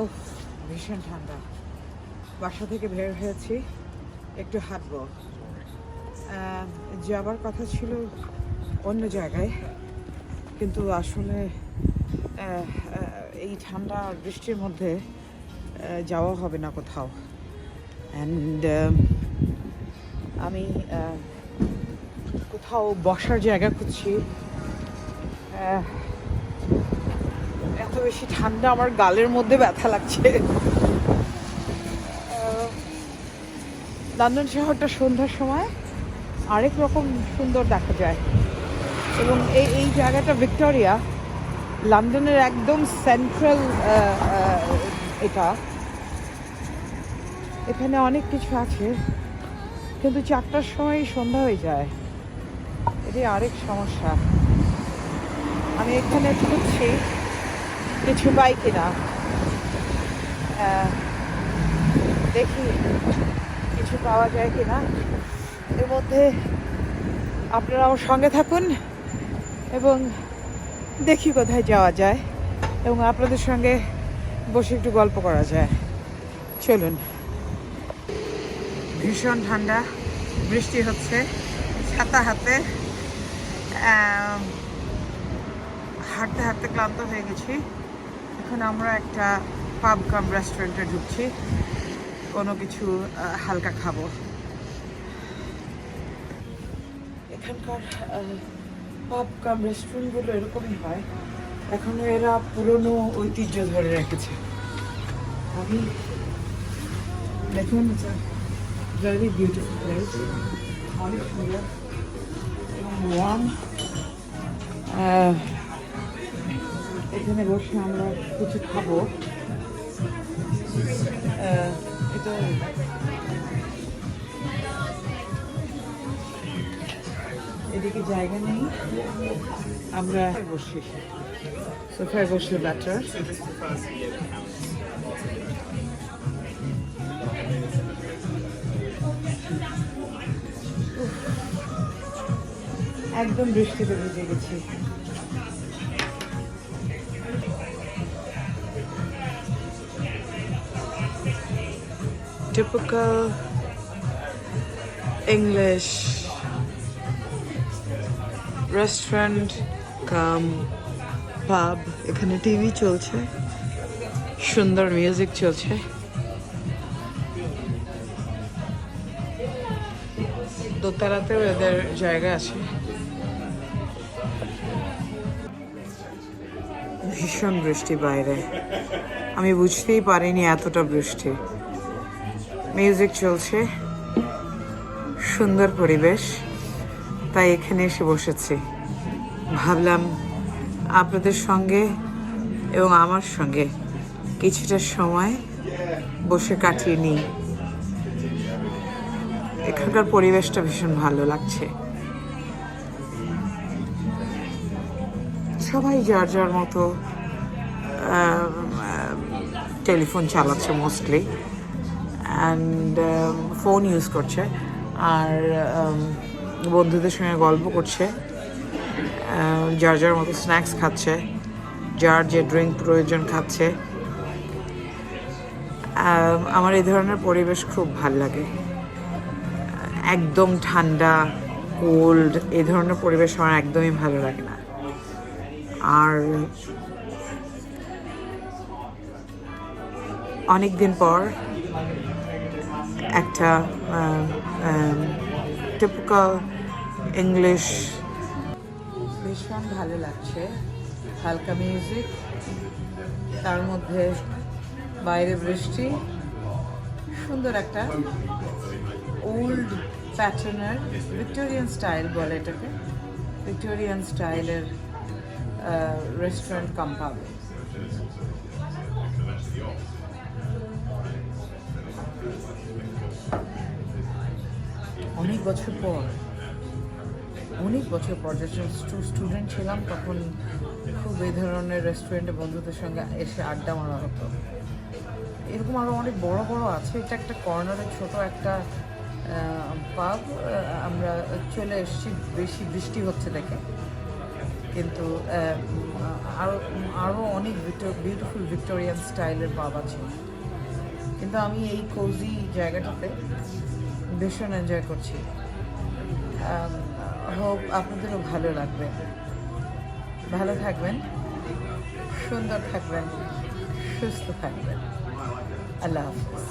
ওহ, ভীষণ ঠান্ডা। বাসা থেকে বের হয়েছি, একটু হাঁটবো। যাবার কথা ছিল অন্য জায়গায়, কিন্তু আসলে এই ঠান্ডা আর বৃষ্টির মধ্যে যাওয়া হবে না কোথাও। অ্যান্ড আমি কোথাও বসার জায়গা খুঁজছি। এত বেশি ঠান্ডা, আমার গালের মধ্যে ব্যথা লাগছে। লন্ডন শহরটা সন্ধ্যার সময় আরেক রকম সুন্দর দেখা যায়, এবং এই জায়গাটা ভিক্টোরিয়া, লন্ডনের একদম সেন্ট্রাল। এটা এখানে অনেক কিছু আছে, কিন্তু 4টার সময় সন্ধ্যা হয়ে যায়। এটাই আরেক সমস্যা। আমি এখানে খুঁজছি কিছু পাই কিনা, দেখি কিছু পাওয়া যায় কিনা। এর মধ্যে আপনারাও সঙ্গে থাকুন এবং দেখি কোথায় যাওয়া যায়, এবং আপনাদের সঙ্গে বসে একটু গল্প করা যায়। চলুন। ভীষণ ঠান্ডা, বৃষ্টি হচ্ছে, ছাতা হাতে হাঁটতে হাঁটতে ক্লান্ত হয়ে গেছি। এখন আমরা একটা পাব কাম রেস্টুরেন্টে ঢুকছি, কোনো কিছু হালকা খাবো। এখানকার পাব কাম রেস্টুরেন্টগুলো এরকমই হয়, এখনো এরা পুরনো ঐতিহ্য ধরে রেখেছে। আমি দেখুন, ভেরি বিউটিফুল প্লেস, অনেক সুন্দর এবং ওয়ার্ম। এখানে বসে আমরা কিছু খাবো। এটা এদিকে জায়গা নেই, আমরা বসি, সোফায় বসলে বেটার। একদম বৃষ্টিতে ভিজে গেছি। Typical English restaurant কাম পাব। এখানে টিভি চলছে, সুন্দর মিউজিক চলছে। দোতলাতেও এদের জায়গা আছে। ভীষণ বৃষ্টি বাইরে, আমি বুঝতেই পারিনি এতটা বৃষ্টি। মিউজিক চলছে, সুন্দর পরিবেশ, তাই এখানে এসে বসেছি। ভাবলাম আপনাদের সঙ্গে এবং আমার সঙ্গে কিছুটা সময় বসে কাটিয়ে নিই। এখানকার পরিবেশটা ভীষণ ভালো লাগছে। সবাই যার যার মতো টেলিফোন চালাচ্ছে মোস্টলি, অ্যান্ড ফোন ইউজ করছে, আর বন্ধুদের সঙ্গে গল্প করছে, যার যার মতো স্ন্যাক্স খাচ্ছে, যার যে ড্রিঙ্ক প্রয়োজন খাচ্ছে। আমার এই ধরনের পরিবেশ খুব ভাল লাগে। একদম ঠান্ডা, কোল্ড এই ধরনের পরিবেশ আমার একদমই ভালো লাগে না। আর অনেক দিন পর একটা টিপিক্যাল ইংলিশ, ভীষণ ভালো লাগছে। হালকা মিউজিক, তার মধ্যে বাইরে বৃষ্টি, সুন্দর একটা ওল্ড প্যাটার্নের ভিক্টোরিয়ান স্টাইল বলে এটাকে, ভিক্টোরিয়ান স্টাইলের রেস্টুরেন্ট কাম পাব। অনেক বছর পর যখন স্টুডেন্ট ছিলাম তখন খুব এই ধরনের রেস্টুরেন্টে বন্ধুদের সঙ্গে এসে আড্ডা মারা হতো। এরকম আরও অনেক বড় বড় আছে। এটা একটা কর্নারে ছোট একটা পাব। আমরা চলে এসেছি বেশি বৃষ্টি হচ্ছে দেখে, কিন্তু আরও আরও অনেক বিউটিফুল ভিক্টোরিয়ান স্টাইলের পাব আছে, কিন্তু আমি এই কোজি জায়গাটাতে ভীষণ এনজয় করছি। হোপ আপনাদেরও ভালো লাগবে। ভালো থাকবেন, সুন্দর থাকবেন, সুস্থ থাকবেন। আল্লাহ হাফিজ।